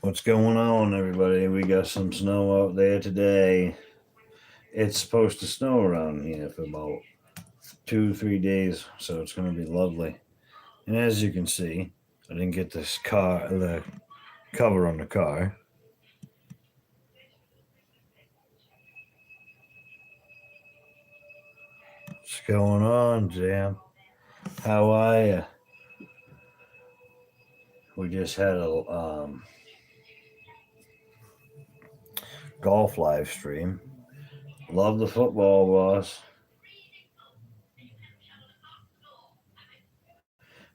What's going on, everybody? We got some snow out there today. It's supposed to snow around here for about 2, 3 days, so it's going to be lovely. And as you can see, I didn't get the cover on the car. What's going on, Jam? How are you? We just had a golf live stream. Love the football, boss.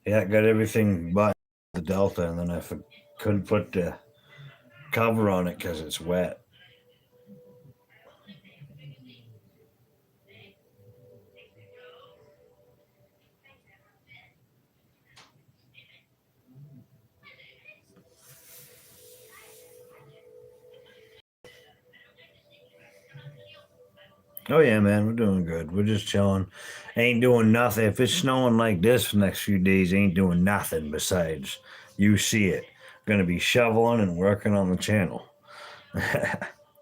Yeah, got everything but the Delta, and then couldn't put the cover on it because it's wet. Oh yeah, man, we're doing good. We're just chilling. Ain't doing nothing. If it's snowing like this for the next few days, ain't doing nothing besides you see it. Gonna be shoveling and working on the channel.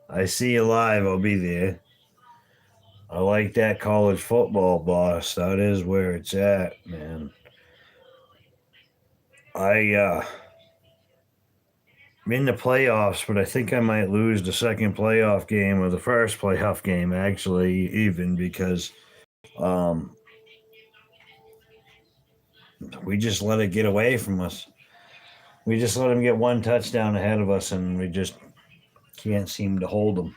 I see you live. I'll be there. I like that college football, boss. That is where it's at, man. I'm in the playoffs, but I think I might lose the second playoff game or the first playoff game, actually, even because um, we just let it get away from us. We just let them get one touchdown ahead of us, and we just can't seem to hold them.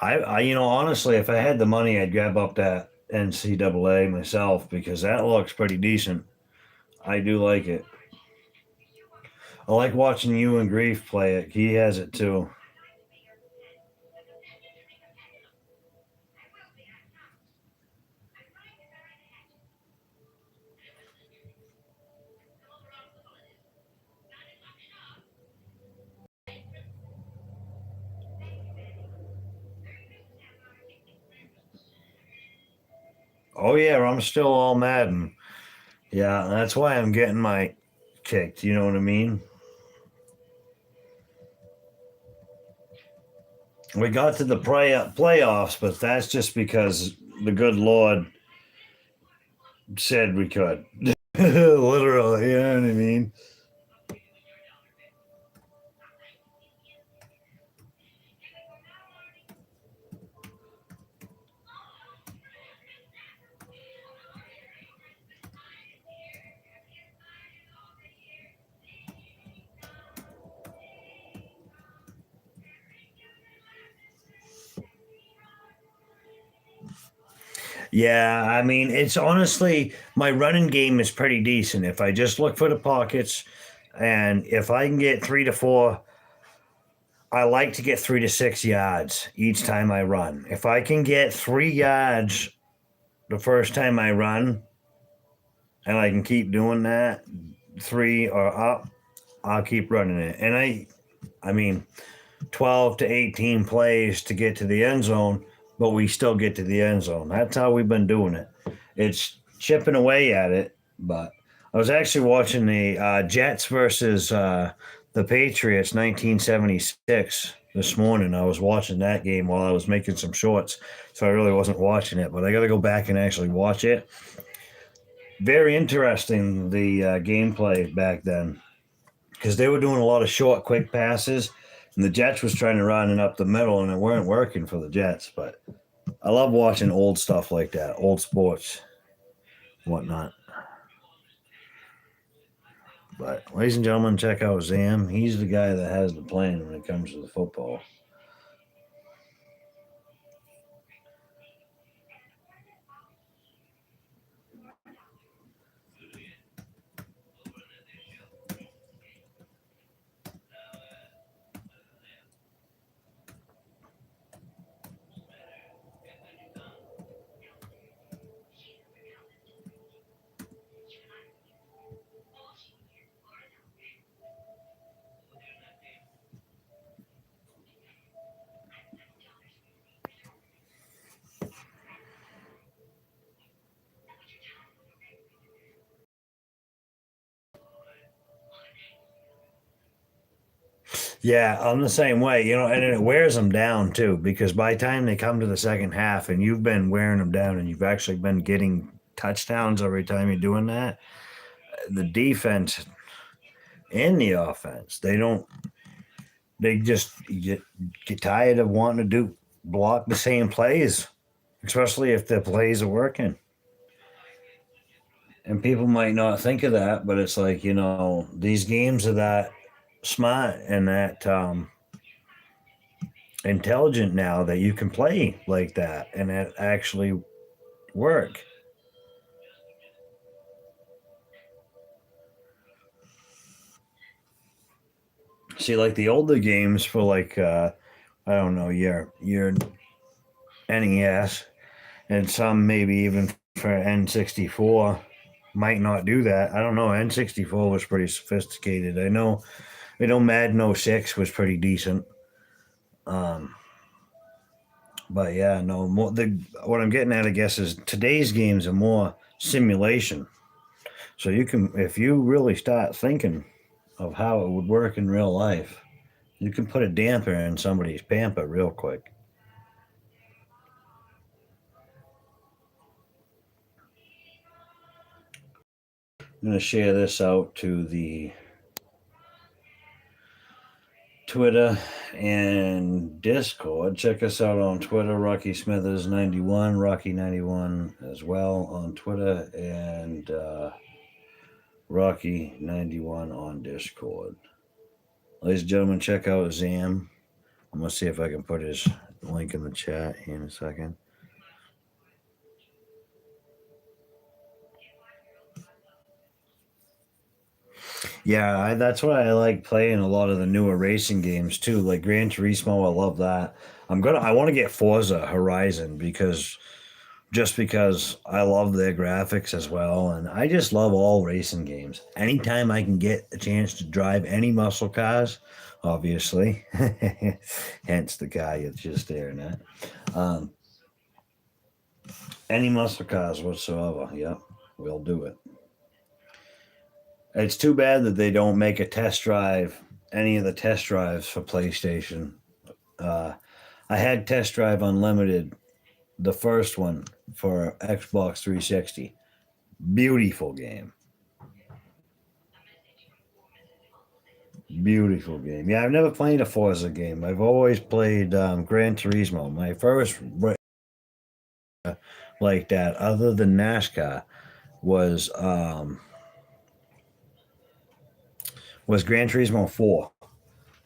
Honestly, if I had the money, I'd grab up that NCAA myself because that looks pretty decent. I do like it. I like watching you and Grief play it. He has it too. Oh yeah, I'm still all Madden. Yeah, that's why I'm getting my kicked. You know what I mean? We got to the playoffs, but that's just because the good Lord said we could. Literally, you know what I mean? Yeah, I mean, it's honestly my running game is pretty decent. If I just look for the pockets, and if I can get 3 to 4, I like to get 3 to 6 yards each time I run. If I can get 3 yards the first time I run, and I can keep doing that, three or up, I'll keep running it. And I mean, 12 to 18 plays to get to the end zone, but we still get to the end zone. That's how we've been doing it. It's chipping away at it, but I was actually watching the Jets versus the Patriots 1976 this morning. I was watching that game while I was making some shorts, so I really wasn't watching it, but I got to go back and actually watch it. Very interesting, the gameplay back then, because they were doing a lot of short, quick passes, and the Jets was trying to run it up the middle, and it weren't working for the Jets. But I love watching old stuff like that, old sports, whatnot. But ladies and gentlemen, check out Zam. He's the guy that has the plan when it comes to the football. Yeah, I'm the same way, and it wears them down too, because by the time they come to the second half and you've been wearing them down and you've actually been getting touchdowns every time you're doing that, the defense and the offense, they just get tired of wanting to block the same plays, especially if the plays are working. And people might not think of that, but it's like, these games are that smart and that intelligent now that you can play like that and it actually work. See, like the older games for like I don't know, your NES and some maybe even for N64 might not do that. I don't know. N64 was pretty sophisticated. I know Madden '06 was pretty decent. Um, but yeah, no more what I'm getting at I guess is today's games are more simulation. So you can if you really start thinking of how it would work in real life, you can put a damper in somebody's pamper real quick. I'm going to share this out to the Twitter and Discord. Check us out on Twitter, Rocky Smithers 91, Rocky 91 as well on Twitter, and Rocky 91 on Discord. Ladies and gentlemen, check out Zam. I'm going to see if I can put his link in the chat in a second. Yeah, that's why I like playing a lot of the newer racing games too, like Gran Turismo. I love that. I want to get Forza Horizon because I love their graphics as well, and I just love all racing games. Anytime I can get a chance to drive any muscle cars, obviously, hence the guy you're just staring at. Um, any muscle cars whatsoever, yep, we'll do it. It's too bad that they don't make a test drive, any of the test drives for PlayStation. Uh, I had Test Drive Unlimited, the first one for Xbox 360. Beautiful game. Beautiful game. Yeah, I've never played a Forza game. I've always played Gran Turismo. My first like that, other than NASCAR, was um, was Gran Turismo 4.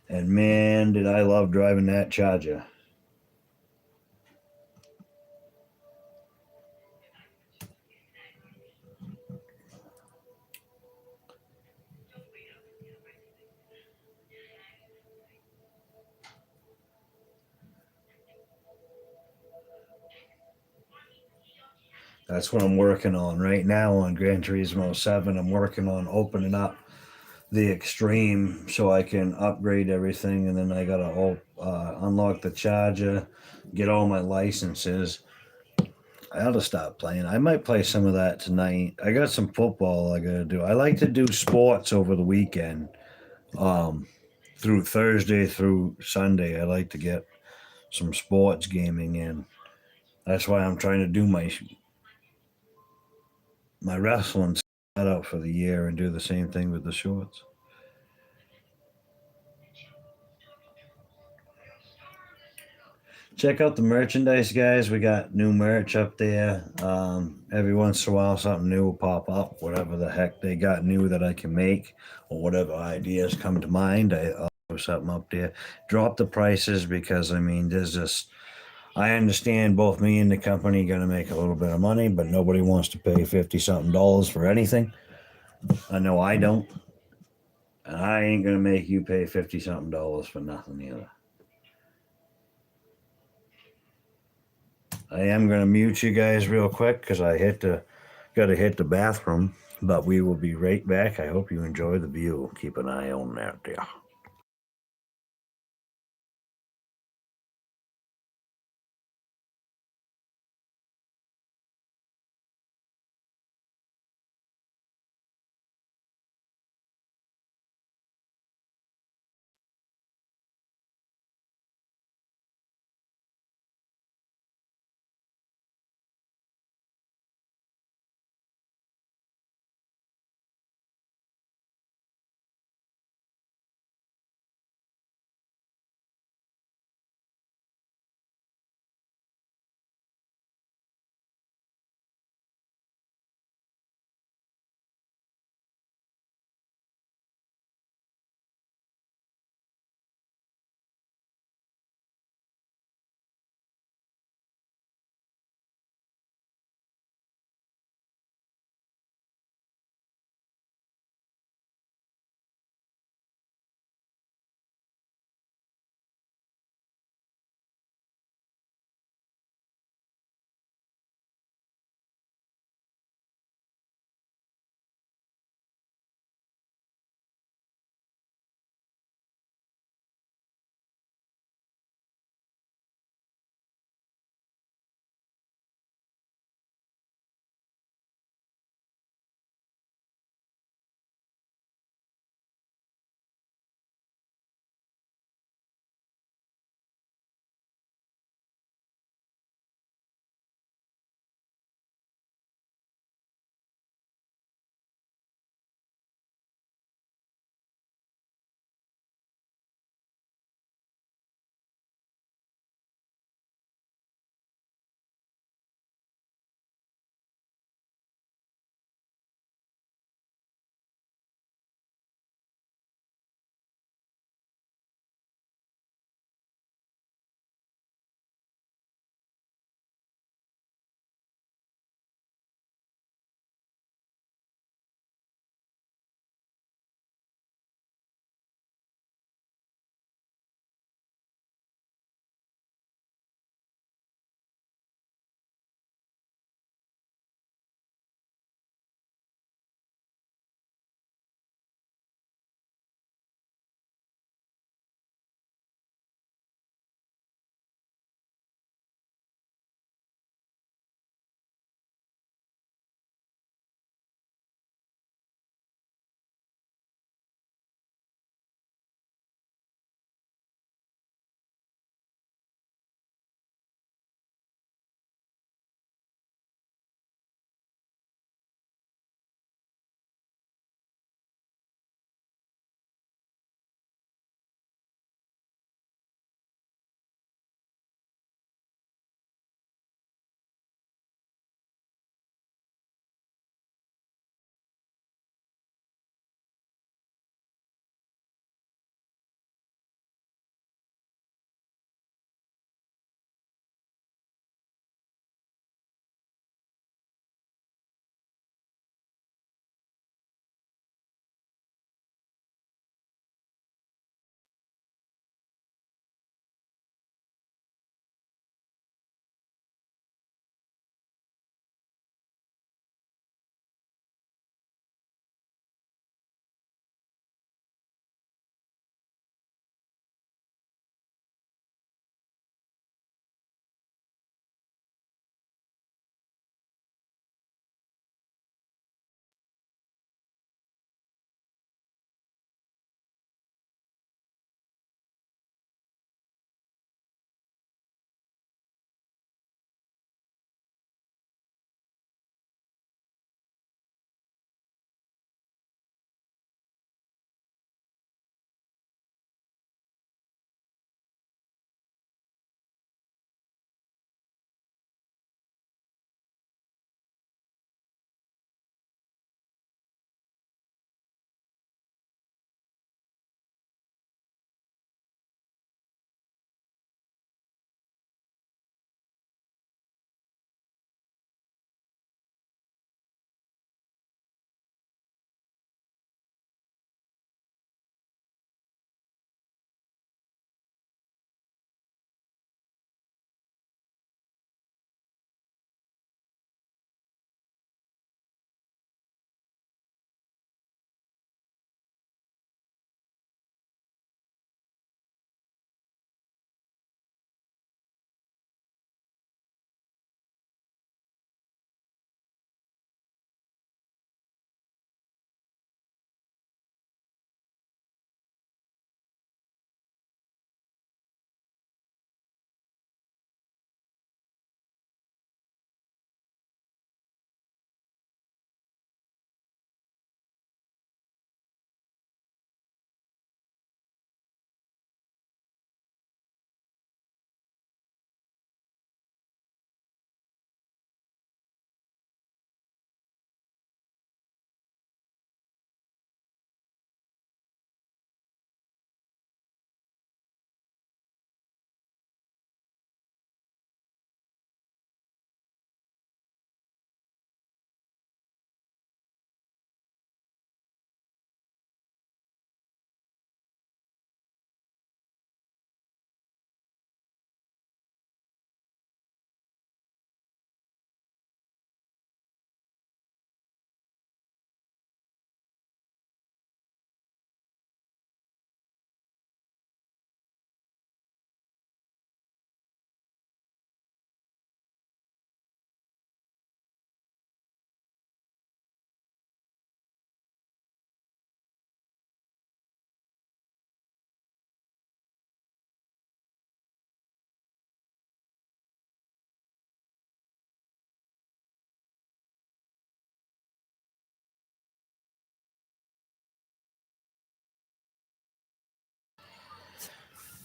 And man, did I love driving that Charger. That's what I'm working on right now on Gran Turismo 7. I'm working on opening up the Extreme so I can upgrade everything, and then I gotta unlock the Charger, get all my licenses. I ought to stop playing. I might play some of that tonight. I got some football I gotta do. I like to do sports over the weekend. Um, through Thursday through Sunday, I like to get some sports gaming in. That's why I'm trying to do my wrestling set up for the year and do the same thing with the shorts. Check out the merchandise, guys. We got new merch up there. Every once in a while, something new will pop up. Whatever the heck they got new that I can make, or whatever ideas come to mind, I'll throw something up there. Drop the prices because I mean, there's just. I understand both me and the company going to make a little bit of money, but nobody wants to pay 50 something dollars for anything. I know I don't, and I ain't going to make you pay 50 something dollars for nothing either. I am going to mute you guys real quick because got to hit the bathroom. But we will be right back. I hope you enjoy the view. Keep an eye on that there.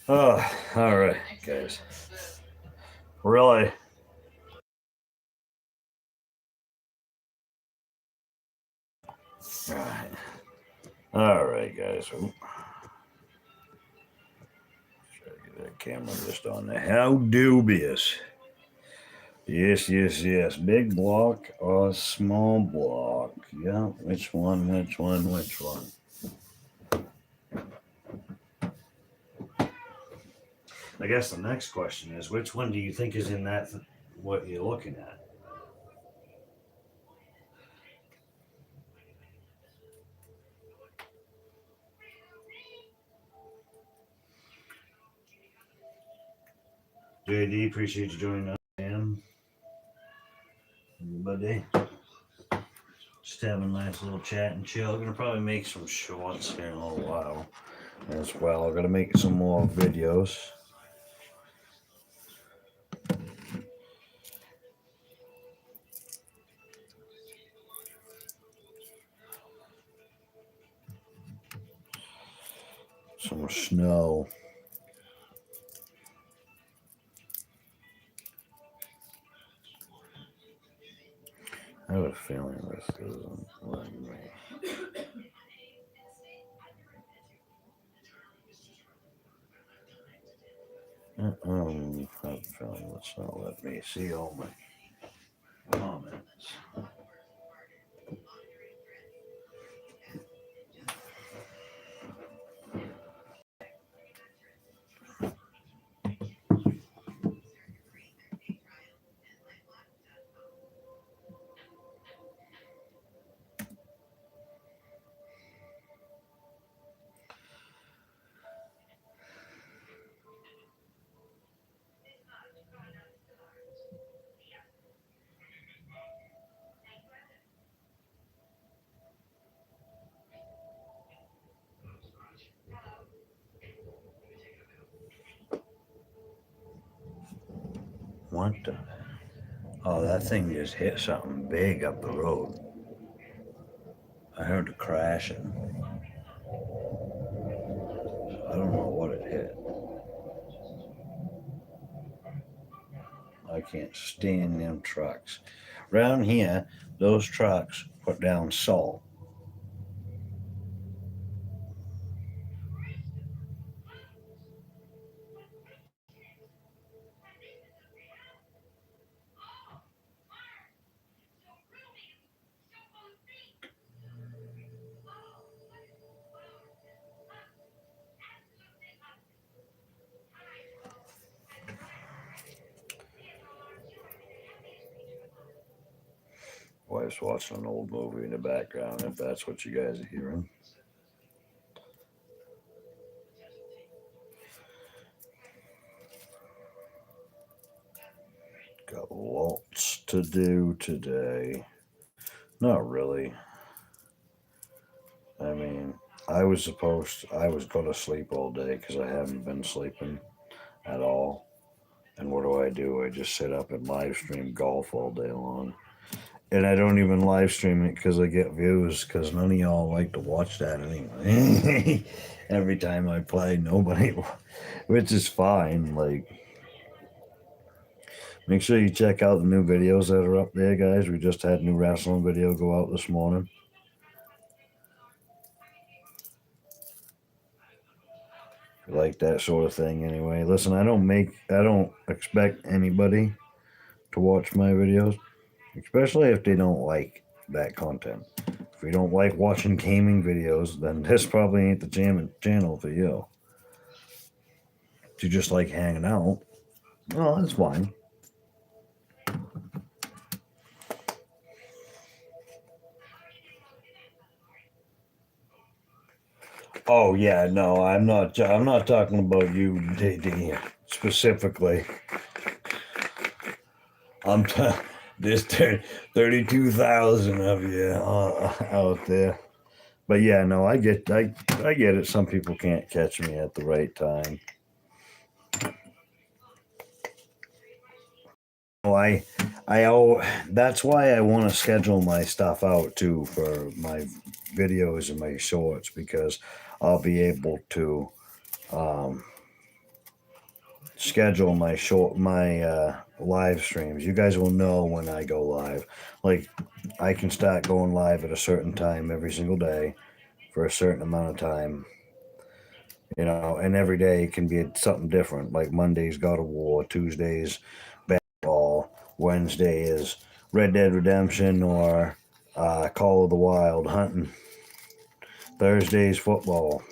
Oh, all right, guys. Really? All right. All right, guys. Ooh, try to get that camera just on there. How dubious. Yes, yes, yes. Big block or small block? Yeah. Which one? Which one? Which one? I guess the next question is, which one do you think is in that? What you're looking at? JD, appreciate you joining us, man. Everybody, just having a nice little chat and chill. Gonna probably make some shorts here in a little while as well. Gonna make some more videos. Some snow. I have a feeling this isn't letting me. I have a feeling it's not letting me see all my comments. What the? Oh, that thing just hit something big up the road. I heard the crashing. I don't know what it hit. I can't stand them trucks. Around here, those trucks put down salt. Wife's watching an old movie in the background, if that's what you guys are hearing. Got lots to do today. Not really. I mean, I was going to sleep all day because I haven't been sleeping at all. And what do? I just sit up and live stream golf all day long. And I don't even live stream it because I get views because none of y'all like to watch that anyway. Every time I play, nobody, which is fine. Like, make sure you check out the new videos that are up there, guys. We just had a new wrestling video go out this morning. Like that sort of thing anyway. Listen, I don't expect anybody to watch my videos, especially if they don't like that content. If you don't like watching gaming videos, then this probably ain't the channel for you. If you just like hanging out, well, that's fine. Oh yeah, no, I'm not. I'm not talking about you, JD, specifically. I'm t- there's 32,000 of you out there. But yeah, no, I get it. Some people can't catch me at the right time. Oh, that's why I want to schedule my stuff out too for my videos and my shorts because I'll be able to schedule my live streams. You guys will know when I go live. Like I can start going live at a certain time every single day for a certain amount of time, and every day can be something different. Like Monday's God of War, Tuesday's basketball, Wednesday is Red Dead Redemption or Call of the Wild hunting, Thursday's football,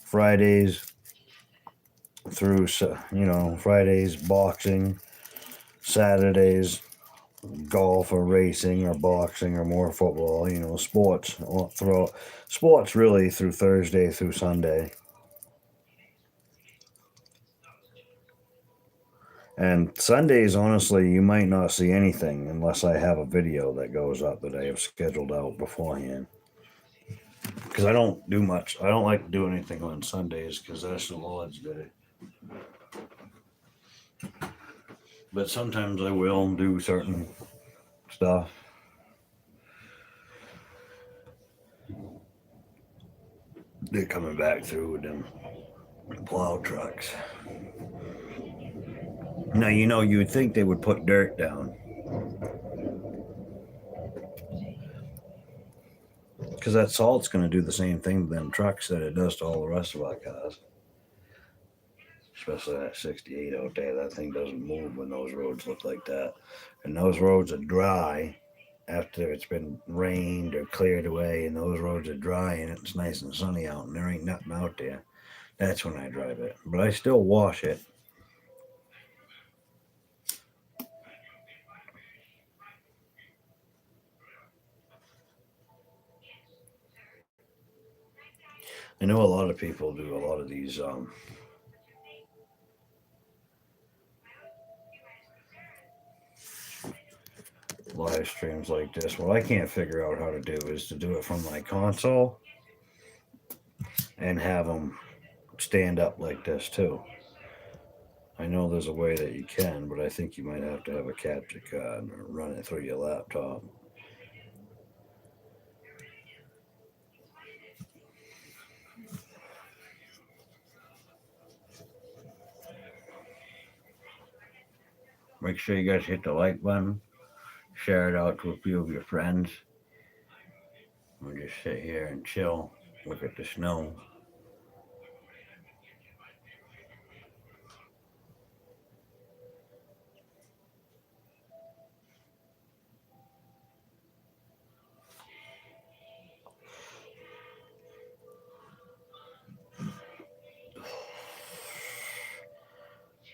Fridays Fridays boxing, Saturdays golf or racing or boxing or more football, sports throughout sports really through Thursday through Sunday. And Sundays, honestly, you might not see anything unless I have a video that goes up that I have scheduled out beforehand. Because I don't do much. I don't like to do anything on Sundays because that's the Lord's Day. But sometimes I will do certain stuff. They're coming back through with them plow trucks. Now, you would think they would put dirt down. Because that salt's going to do the same thing to them trucks that it does to all the rest of our cars. Especially that 68 out there. That thing doesn't move when those roads look like that. And those roads are dry after it's been rained or cleared away. And those roads are dry and it's nice and sunny out and there ain't nothing out there. That's when I drive it. But I still wash it. I know a lot of people do a lot of these live streams like this. What I can't figure out how to do is to do it from my console and have them stand up like this too. I know there's a way that you can, but I think you might have to have a capture card or run it through your laptop. Make sure you guys hit the like button, share it out to a few of your friends. We'll just sit here and chill, look at the snow.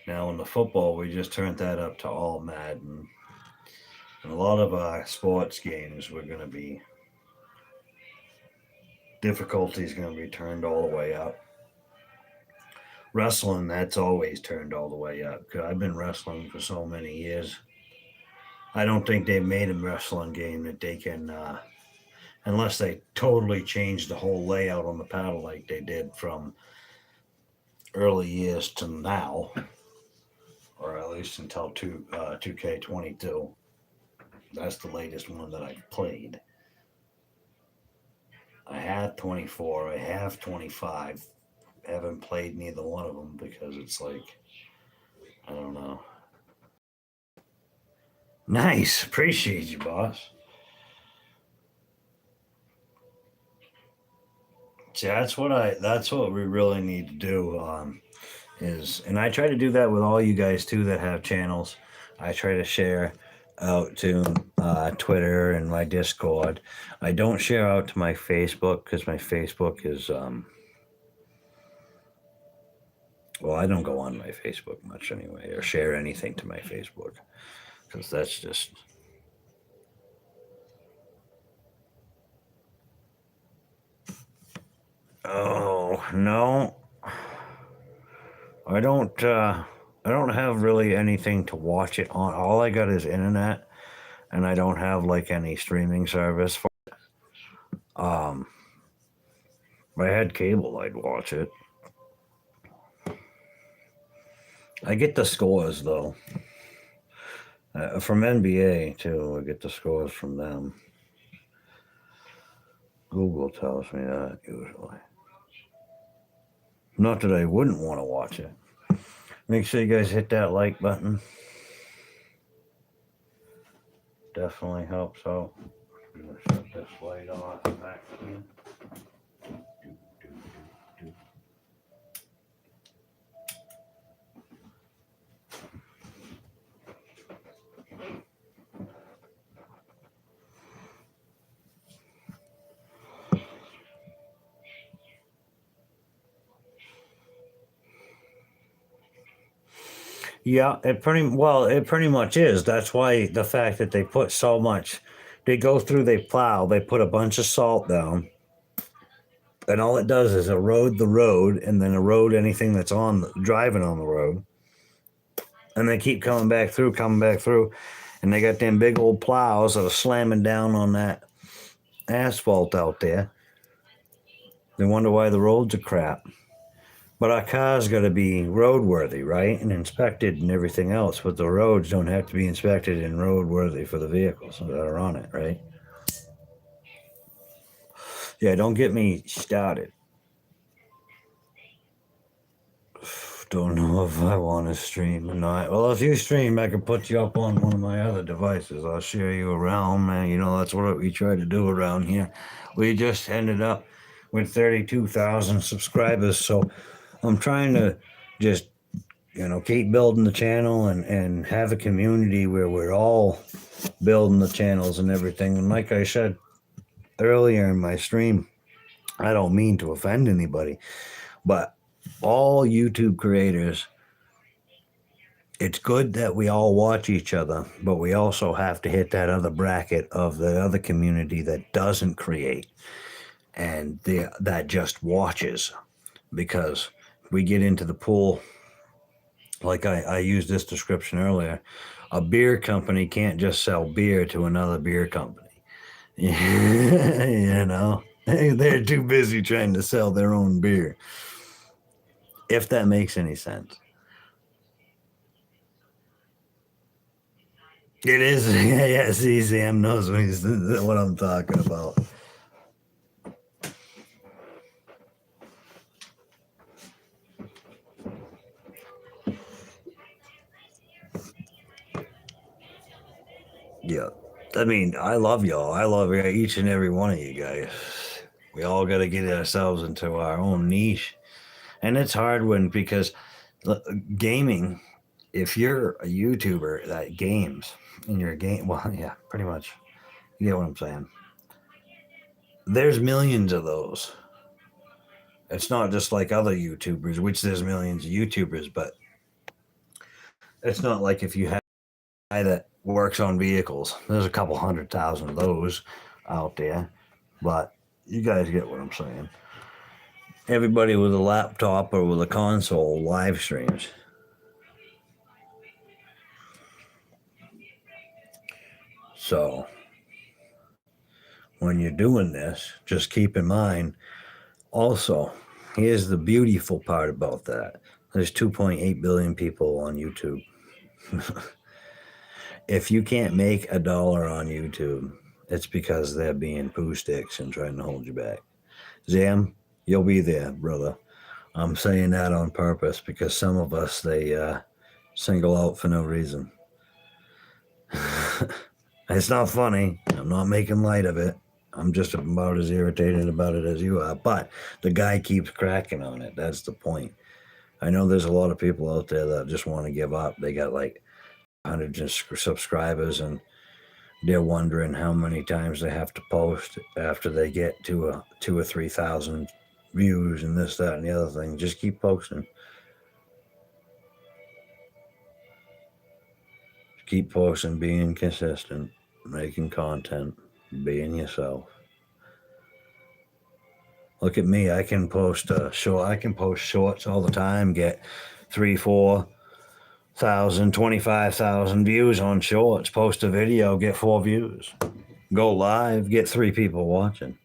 Now in the football, we just turned that up to all Madden. And a lot of our sports games, we're going to be difficulty is going to be turned all the way up. Wrestling, that's always turned all the way up. Cause I've been wrestling for so many years. I don't think they've made a wrestling game that they can, unless they totally changed the whole layout on the paddle like they did from early years to now, or at least until 2K22. That's the latest one that I've played. I have 24, I have 25. I haven't played neither one of them because it's like, I don't know. Nice. Appreciate you, boss. See, that's what we really need to do. And I try to do that with all you guys too that have channels. I try to share out to Twitter and my Discord. I don't share out to my Facebook because my Facebook is well, I don't go on my Facebook much anyway, or share anything to my Facebook because that's just. Oh no, I don't. I don't have really anything to watch it on. All I got is internet, and I don't have like any streaming service. Um, if I had cable, I'd watch it. I get the scores though from NBA too. I get the scores from them. Google tells me that usually. Not that I wouldn't want to watch it. Make sure you guys hit that like button. Definitely helps out. I'm gonna shut this light off back here. Yeah, it pretty much is. That's why the fact that they put so much, they go through, they plow, they put a bunch of salt down, and all it does is erode the road, and then erode anything that's on driving on the road, and they keep coming back through, and they got them big old plows that are slamming down on that asphalt out there. They wonder why the roads are crap. But our cars got to be roadworthy, right? And inspected and everything else. But the roads don't have to be inspected and roadworthy for the vehicles that are on it, right? Yeah, don't get me started. Don't know if I want to stream or not. Well, if you stream, I can put you up on one of my other devices. I'll share you around, man. You know, that's what we try to do around here. We just ended up with 32,000 subscribers. So I'm trying to just, keep building the channel and have a community where we're all building the channels and everything. And like I said earlier in my stream, I don't mean to offend anybody, but all YouTube creators, it's good that we all watch each other, but we also have to hit that other bracket of the other community that doesn't create and that just watches, because we get into the pool. Like I used this description earlier, a beer company can't just sell beer to another beer company. They're too busy trying to sell their own beer, if that makes any sense. It is. Yeah, see, Sam knows what I'm talking about. Yeah. I mean, I love y'all. I love each and every one of you guys. We all got to get ourselves into our own niche. And it's hard because gaming, if you're a YouTuber that games in your game, well, yeah, pretty much. You get what I'm saying? There's millions of those. It's not just like other YouTubers, which there's millions of YouTubers, but it's not like if you have a guy that works on vehicles, there's a couple 100,000 of those out there. But you guys get what I'm saying. Everybody with a laptop or with a console live streams. So when you're doing this, just keep in mind also, here's the beautiful part about that. There's 2.8 billion people on YouTube. If you can't make $1 on YouTube, it's because they're being poo sticks and trying to hold you back. Zam, you'll be there, brother. I'm saying that on purpose because some of us, they single out for no reason. It's not funny. I'm not making light of it. I'm just about as irritated about it as you are. But the guy keeps cracking on it. That's the point. I know there's a lot of people out there that just want to give up. They got like hundreds of subscribers and they're wondering how many times they have to post after they get to a 2 or 3,000 views and this, that, and the other thing. Just keep posting. Keep posting, being consistent, making content, being yourself. Look at me. I can post I can post shorts all the time, get 3, 4,000, 25,000 views on shorts. Post a video, get 4 views. Go live, get 3 people watching.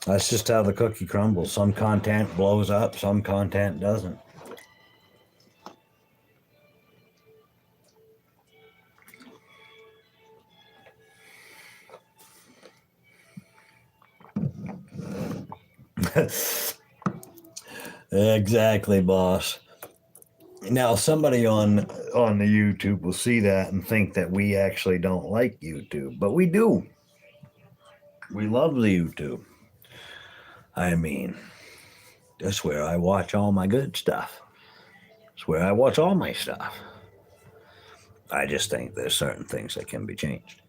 That's just how the cookie crumbles. Some content blows up, some content doesn't. Exactly, boss. Now, somebody on the YouTube will see that and think that we actually don't like YouTube, but we do. We love the YouTube. I mean, that's where I watch all my good stuff. It's where I watch all my stuff. I just think there's certain things that can be changed,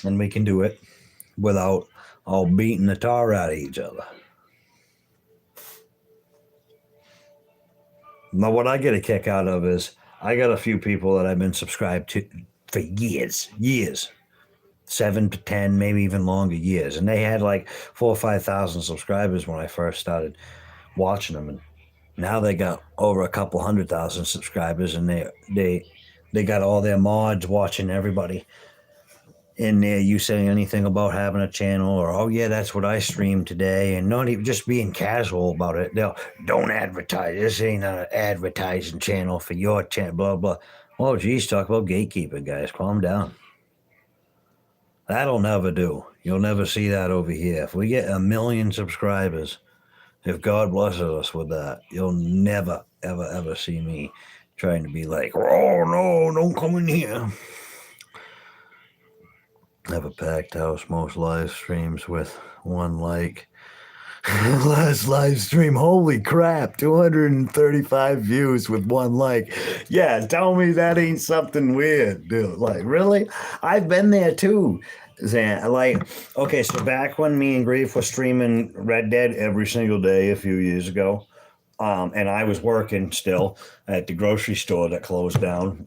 and we can do it without all beating the tar out of each other. Now, what I get a kick out of is I got a few people that I've been subscribed to for years, 7 to 10, maybe even longer years, and they had like 4 or 5 thousand subscribers when I first started watching them, and now they got over a couple 100,000 subscribers, and they got all their mods watching everybody in there. You saying anything about having a channel, or oh yeah, that's what I streamed today, and not even just being casual about it. They'll don't advertise. This ain't an advertising channel for your channel. Blah blah. Oh geez, talk about gatekeeping, guys. Calm down. That'll never do. You'll never see that over here. If we get 1 million subscribers, if God blesses us with that, you'll never, ever see me trying to be like, oh no, don't come in here. Have a packed house, most live streams with 1 like. Last live stream, holy crap, 235 views with 1 like. Yeah, tell me that ain't something weird, dude. Like, really? I've been there too. Zan, like, okay, so back when me and Grief was streaming Red Dead every single day a few years ago, and I was working still at the grocery store that closed down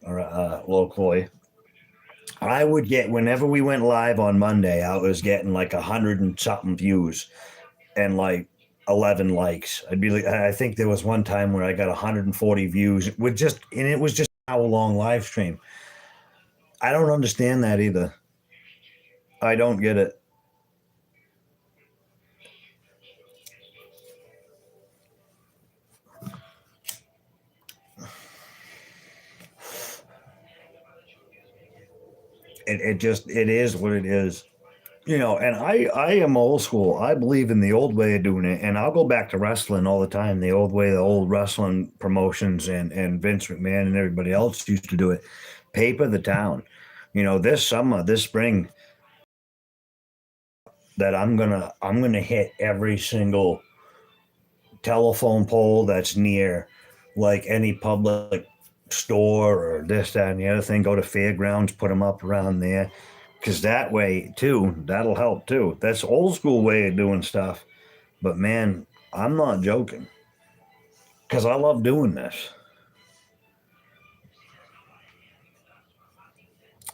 locally. I would get, whenever we went live on Monday, I was getting like 100 and something views and like 11 likes. I'd be like, I think there was one time where I got 140 views with just, and it was just an hour-long live stream. I don't understand that either. I don't get it. It is what it is. And I am old school. I believe in the old way of doing it, and I'll go back to wrestling all the time. The old way, the old wrestling promotions, and Vince McMahon and everybody else used to do it. Paper the town. This spring, that I'm gonna hit every single telephone pole that's near, like any public store or this, that, and the other thing. Go to fairgrounds, put them up around there, because that way too, that'll help too. That's old school way of doing stuff. But man, I'm not joking, because I love doing this.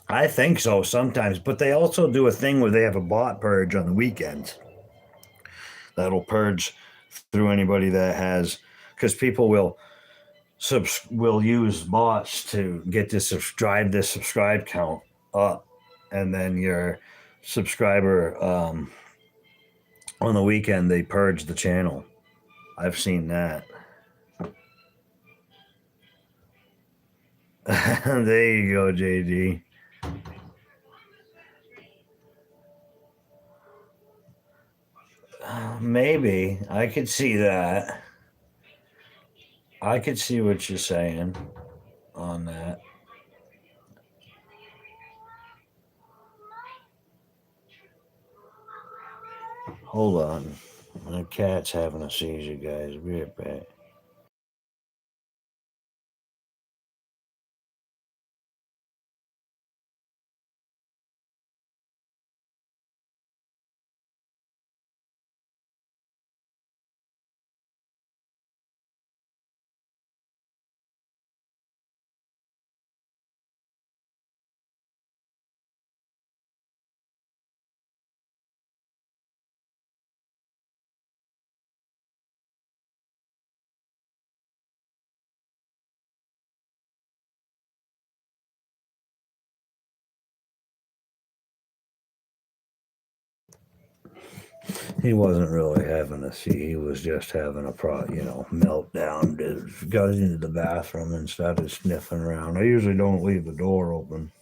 I think so sometimes, but they also do a thing where they have a bot purge on the weekends that'll purge through anybody that has, because people will use bots to get this subscribe count up, and then your subscriber, on the weekend they purge the channel. I've seen that. There you go, JD. Maybe I could see that. I could see what you're saying on that. Hold on. My cat's having a seizure, guys. Be right back. He wasn't really having a seizure. He was just having a meltdown. Just got into the bathroom and started sniffing around. I usually don't leave the door open.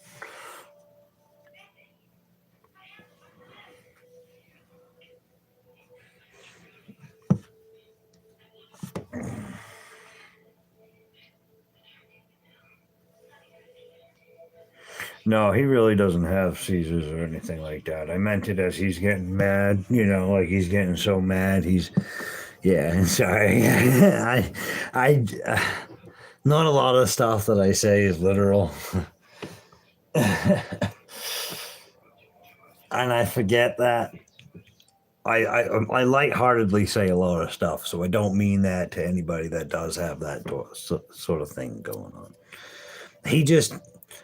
No, he really doesn't have seizures or anything like that. I meant it as he's getting mad, you know, like he's getting so mad. Yeah, sorry. Not a lot of stuff that I say is literal. And I forget that. I lightheartedly say a lot of stuff, so I don't mean that to anybody that does have that sort of thing going on. He just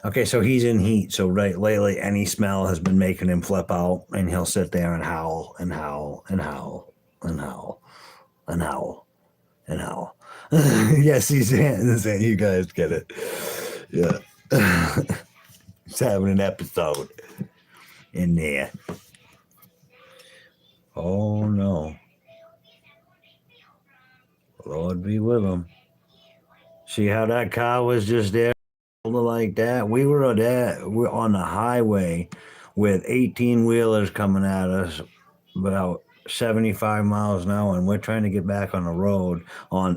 okay, so he's in heat. So right lately, any smell has been making him flip out, and he'll sit there and howl and howl and howl and howl and howl and howl. Yes, he's saying you guys get it. Yeah, he's having an episode in there. Oh no, Lord be with him. See how that car was just there like that? We're on the highway with 18 wheelers coming at us about 75 miles an hour, and we're trying to get back on the road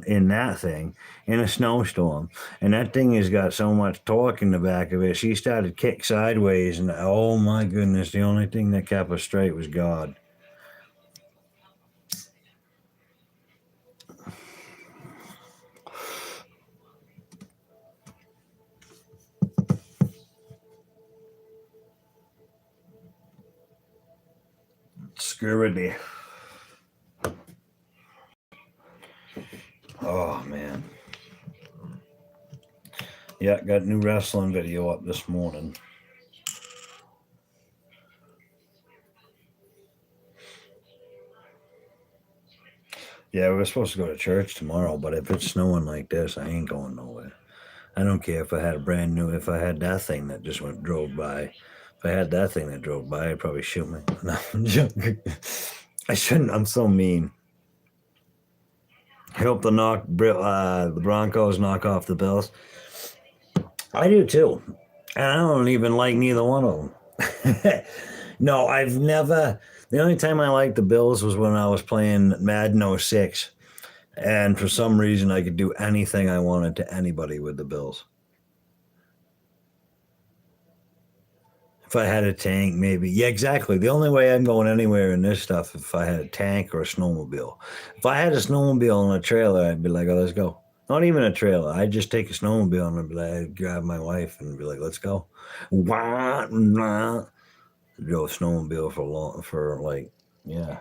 in that thing in a snowstorm, and that thing has got so much torque in the back of it. She started kick sideways, and oh my goodness, the only thing that kept us straight was God. Security. Oh man. Yeah, got a new wrestling video up this morning. Yeah, we're supposed to go to church tomorrow, but if it's snowing like this, I ain't going nowhere. I don't care if I had if I had that thing that just drove by. If I had that thing that drove by, I'd probably shoot me. No, I'm joking. I shouldn't. I'm so mean. I hope the Broncos knock off the Bills. I do too. And I don't even like neither one of them. No, I've never. The only time I liked the Bills was when I was playing Madden 06. And for some reason, I could do anything I wanted to anybody with the Bills. If I had a tank, maybe. Yeah, exactly. The only way I'm going anywhere in this stuff if I had a tank or a snowmobile. If I had a snowmobile and a trailer, I'd be like, oh, let's go. Not even a trailer. I'd just take a snowmobile and I'd be like, I'd grab my wife and be like, let's go. Wah, wah. Drove snowmobile yeah.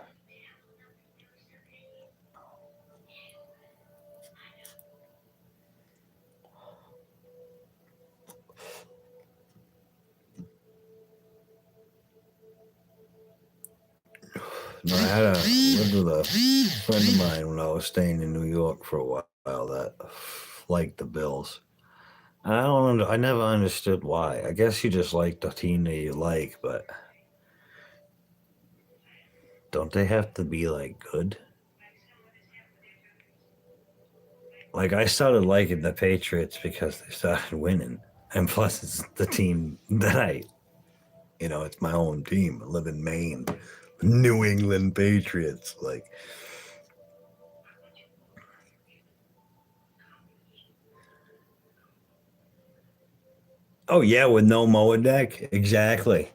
No, lived with a friend of mine when I was staying in New York for a while that liked the Bills. I never understood why. I guess you just like the team that you like, but don't they have to be like good? Like I started liking the Patriots because they started winning, and plus it's the team that it's my own team. I live in Maine, New England Patriots. Like, oh yeah, with no mower deck, exactly.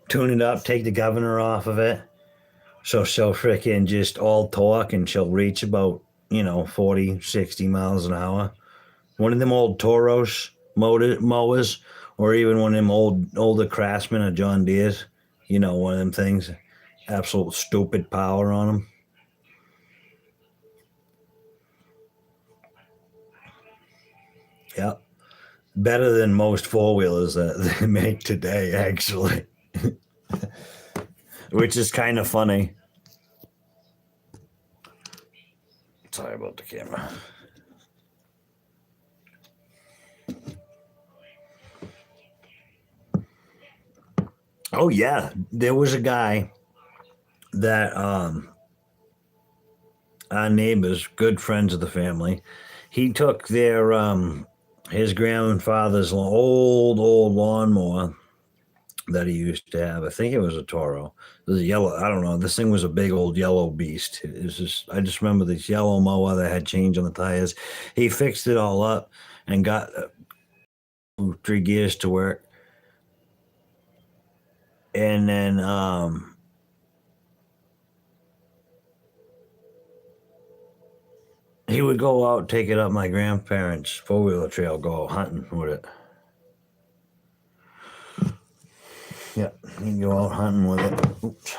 Tune it up, take the governor off of it. So she'll freaking just all talk and she'll reach about, 40, 60 miles an hour. One of them old Toros mowers, or even one of them older Craftsman or John Deere's, one of them things. Absolute stupid power on them. Yep. Better than most four wheelers that they make today, actually. Which is kind of funny. Sorry about the camera. Oh yeah, there was a guy that our neighbors, good friends of the family, he took his grandfather's old lawnmower that he used to have. I think it was a Toro. It was a yellow. I don't know. This thing was a big old yellow beast. It was just. I just remember this yellow mower that had change on the tires. He fixed it all up and got 3 gears to work. And then he would go out, take it up my grandparents' four-wheeler trail, go out hunting with it. Yeah, he'd go out hunting with it. Oops.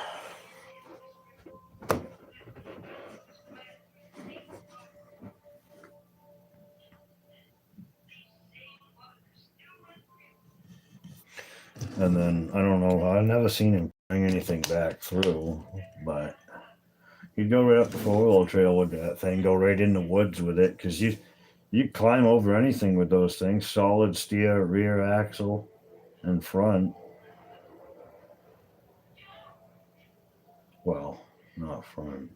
And then, I don't know, I've never seen him bring anything back through, but he'd go right up the four-wheeler trail with that thing, go right in the woods with it, because you climb over anything with those things. Solid steer, rear axle, and front. Well, not front.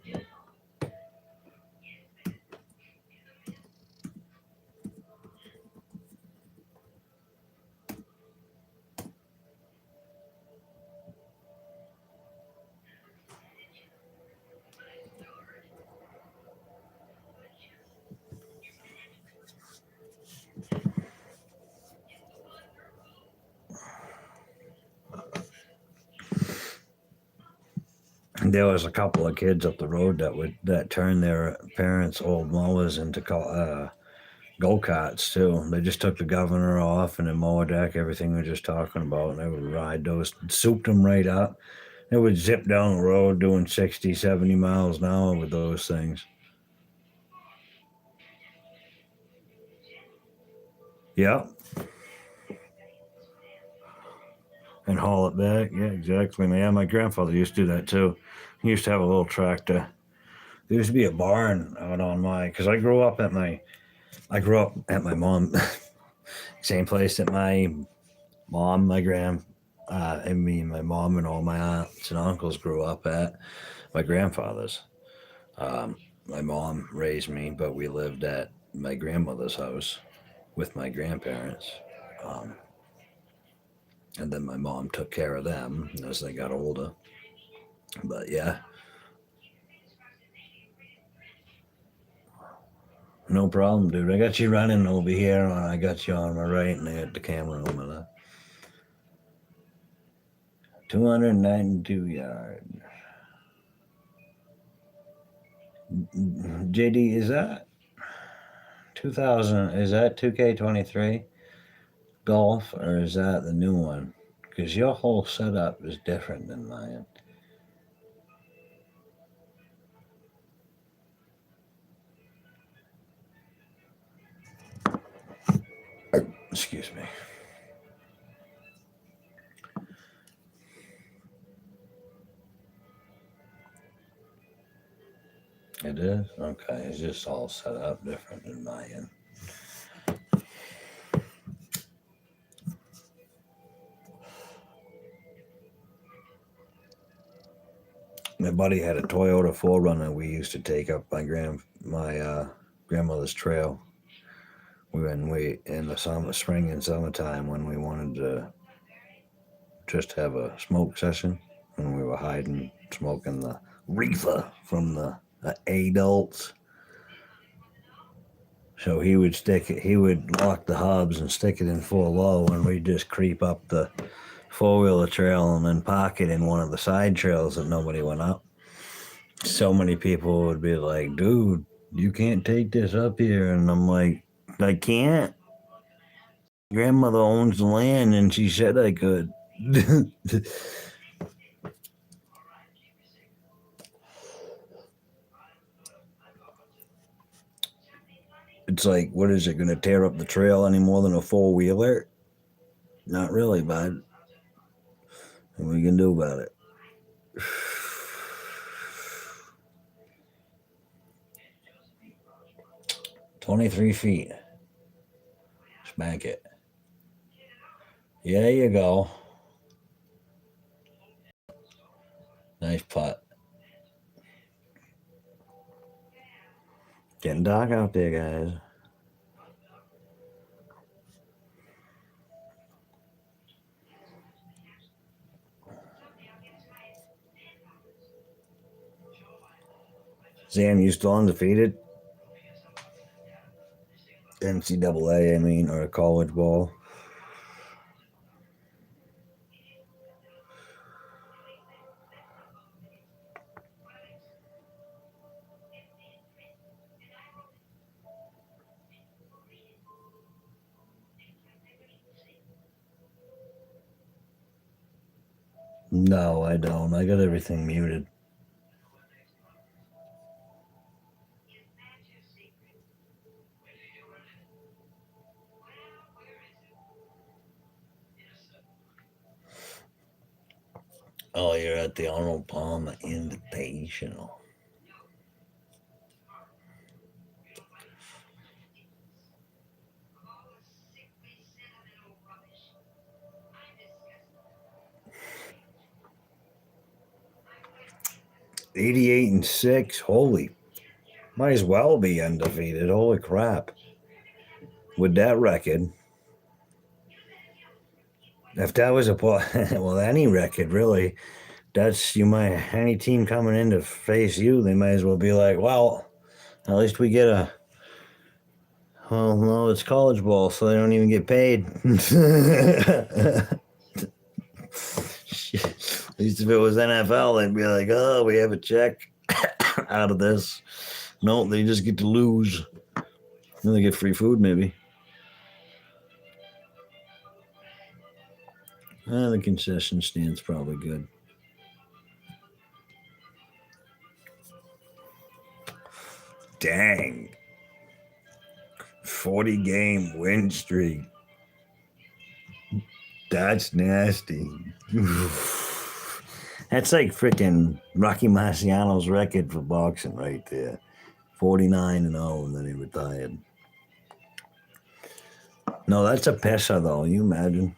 There was a couple of kids up the road that turned their parents' old mowers into go-karts too. They just took the governor off and the mower deck, everything we were just talking about, and they would ride those, souped them right up. They would zip down the road doing 60, 70 miles an hour with those things. Yeah. And haul it back. Yeah, exactly. Yeah, my grandfather used to do that too. He used to have a little tractor. There used to be a barn out on because I grew up at my mom, same place that my mom, my and me, my mom, and all my aunts and uncles grew up at. My grandfather's. My mom raised me, but we lived at my grandmother's house with my grandparents. Um, and then my mom took care of them as they got older. But yeah, no problem, dude. I got you running over here, and I got you on my right, and I got the camera on my left. 292 yards. JD, is that 2000? Is that 2K23 golf, or is that the new one? Because your whole setup is different than mine. Excuse me. It is? Okay, it's just all set up different than mine. My buddy had a Toyota 4Runner we used to take up my grandmother's trail. We in the spring and summertime when we wanted to just have a smoke session, and we were hiding, smoking the reefer from the adults. So he would lock the hubs and stick it in full low, and we'd just creep up the four-wheeler trail and then park it in one of the side trails that nobody went up. So many people would be like, dude, you can't take this up here. And I'm like, I can't. Grandmother owns the land and she said I could. It's like, what is it going to tear up the trail any more than a four-wheeler? Not really, bud. What we can do about it? 23 feet. Smack it. Yeah, there you go. Nice putt. Getting dark out there, guys. Sam, you still undefeated? NCAA, I mean, or a college ball? No, I don't. I got everything muted. Oh, you're at the Arnold Palmer Invitational. $88-6. Holy, might as well be undefeated. Holy crap! With that record, if that was a well, any record really, that's you might any team coming in to face you, they might as well be like, well, at least we get a. Well, no, it's college ball, so they don't even get paid. At least if it was NFL, they'd be like, oh, we have a check out of this. No, they just get to lose. Then they get free food, maybe. The concession stand's probably good. Dang. 40-game win streak. That's nasty. That's like freaking Rocky Marciano's record for boxing right there. 49-0, and then he retired. No, that's a pisser, though. You imagine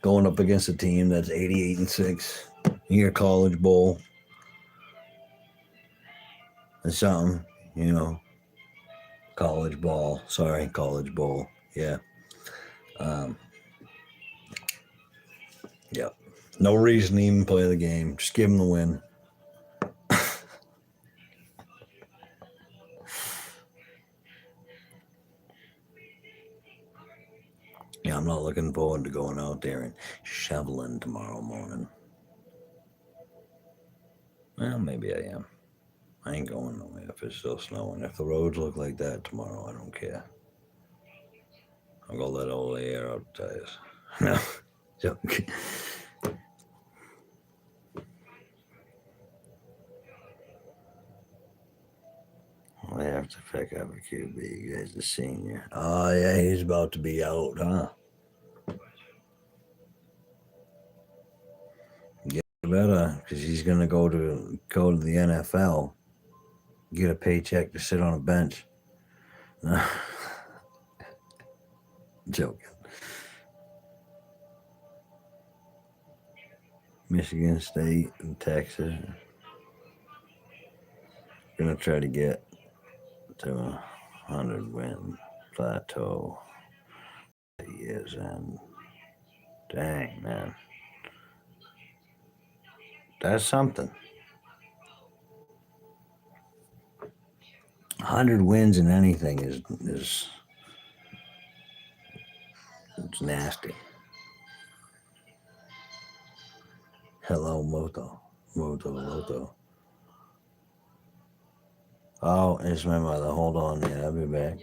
going up against a team that's 88-6 in your college bowl or something, you know. College ball. Sorry, college bowl. Yeah. Yep. No reason to even play the game. Just give them the win. Yeah, I'm not looking forward to going out there and shoveling tomorrow morning. Well, maybe I am. I ain't going nowhere if it's still snowing. If the roads look like that tomorrow, I don't care. I'll go let all the air out the tires. No, joke. I have to pick up a QB. You guys, the senior. Oh yeah, he's about to be out, huh? Yeah, better, because he's gonna go to the NFL, get a paycheck to sit on a bench. Joking. Michigan State and Texas. Gonna try to get to 100-win plateau. He is in. Dang, man. That's something. 100 wins in anything is it's nasty. Hello, Moto. Moto. Oh, it's my mother. Hold on, yeah, I'll be back.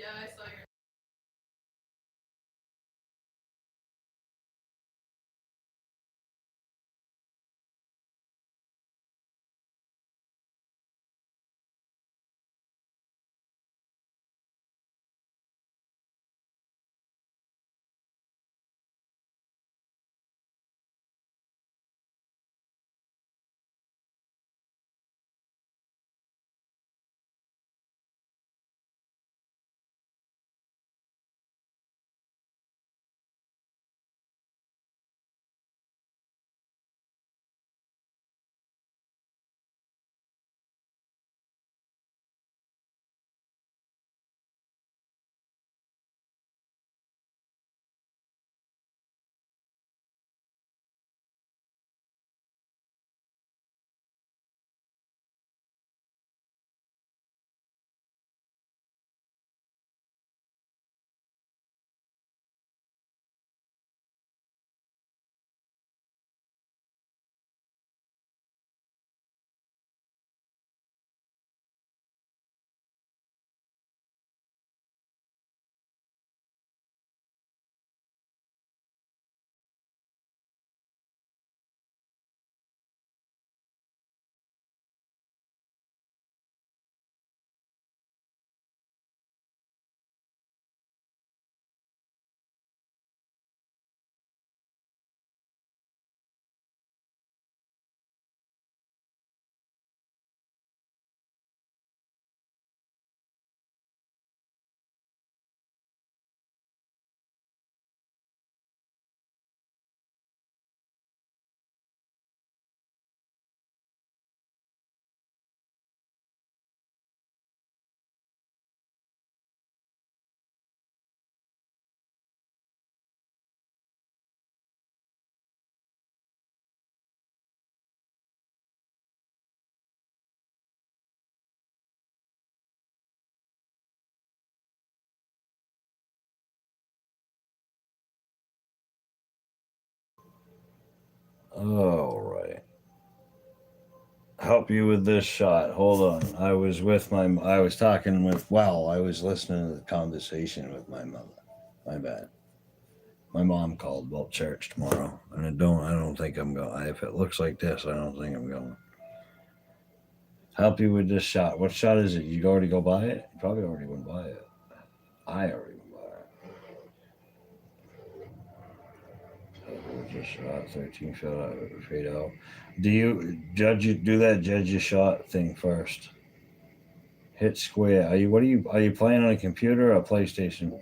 All right. Help you with this shot. Hold on. I was with my. I was talking with. Well, I was listening to the conversation with my mother. My bad. My mom called about church tomorrow, and I don't. I don't think I'm going. If it looks like this, I don't think I'm going. Help you with this shot. What shot is it? You already go buy it? You probably already went buy it. I already went buy it. Just shot 13 shot fade out. Do you judge you do that judge your shot thing first? Hit square. Are you what are you playing on a computer or a PlayStation?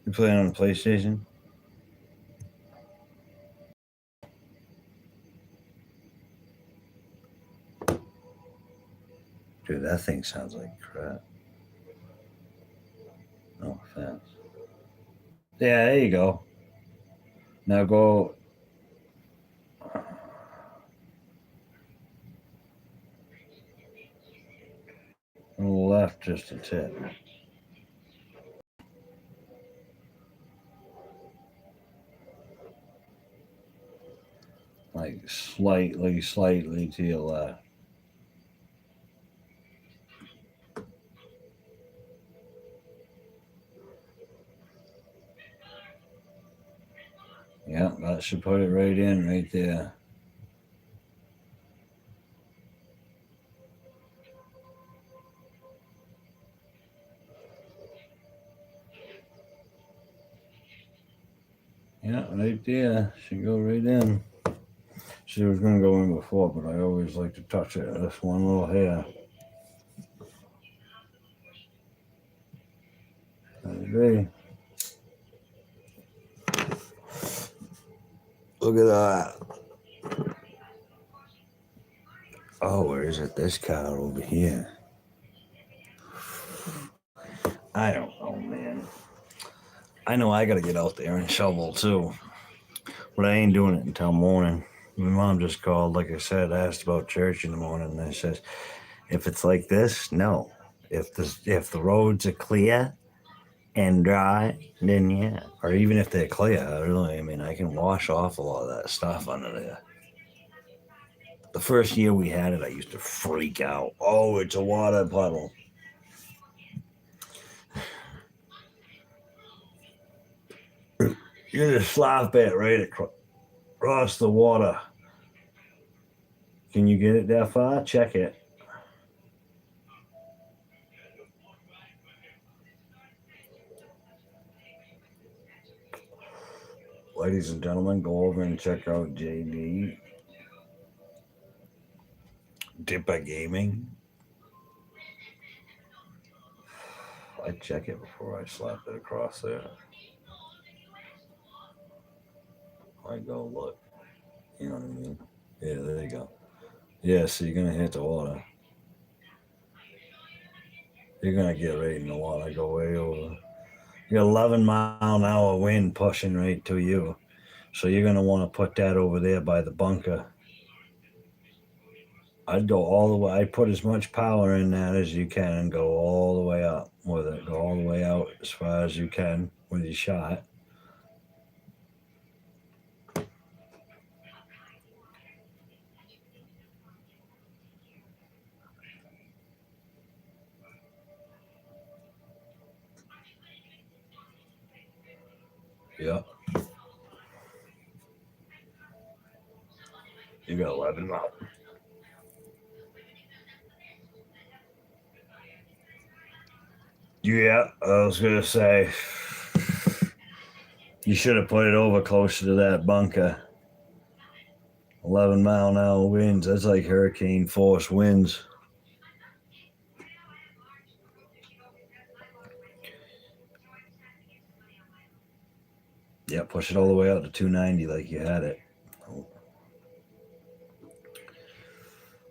You playing on a PlayStation? Dude, that thing sounds like crap. No offense. Yeah, there you go. Now go on the left just a tip. Like slightly to your left. Yeah, that should put it right in right there. Yeah, right there. Should go right in. She was gonna go in before, but I always like to touch it. This one little hair. I agree. Look at that. Oh, where is it? This car over here. I don't know, man. I know I gotta get out there and shovel too, but I ain't doing it until morning. My mom just called, like I said, asked about church in the morning, and I says, if it's like this, no. If the roads are clear and dry, then yeah. Or even if they're clear, really, I mean, I can wash off a lot of that stuff under there. The first year we had it, I used to freak out. Oh, it's a water puddle. You just slap it right across the water. Can you get it that far? Check it. Ladies and gentlemen, go over and check out JD Dippa Gaming. I check it before I slap it across there. I go look. You know what I mean? Yeah, there you go. Yeah, so you're gonna hit the water. You're gonna get right in the water. Go way over. You got 11-mile-an-hour wind pushing right to you. So you're gonna want to put that over there by the bunker. I'd go all the way. I'd put as much power in that as you can and go all the way up with it. Go all the way out as far as you can with your shot. Yep. You got 11 miles. Yeah, I was gonna say you should have put it over closer to that bunker. 11-mile-an-hour winds. That's like hurricane force winds. Yeah, push it all the way out to 290 like you had it. Oh,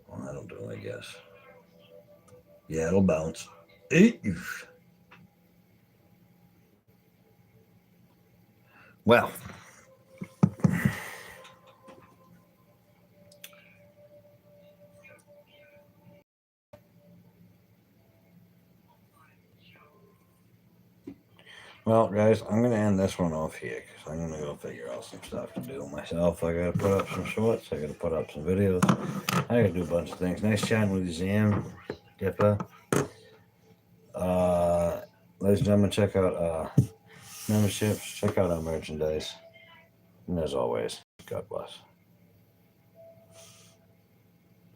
well, that'll do, I guess. Yeah, it'll bounce. Well, Well, guys, I'm gonna end this one off here because I'm gonna go figure out some stuff to do myself. I gotta put up some shorts. I gotta put up some videos. I gotta do a bunch of things. Nice chatting with you, Zam, Dipper. Ladies and gentlemen, check out memberships. Check out our merchandise. And as always, God bless.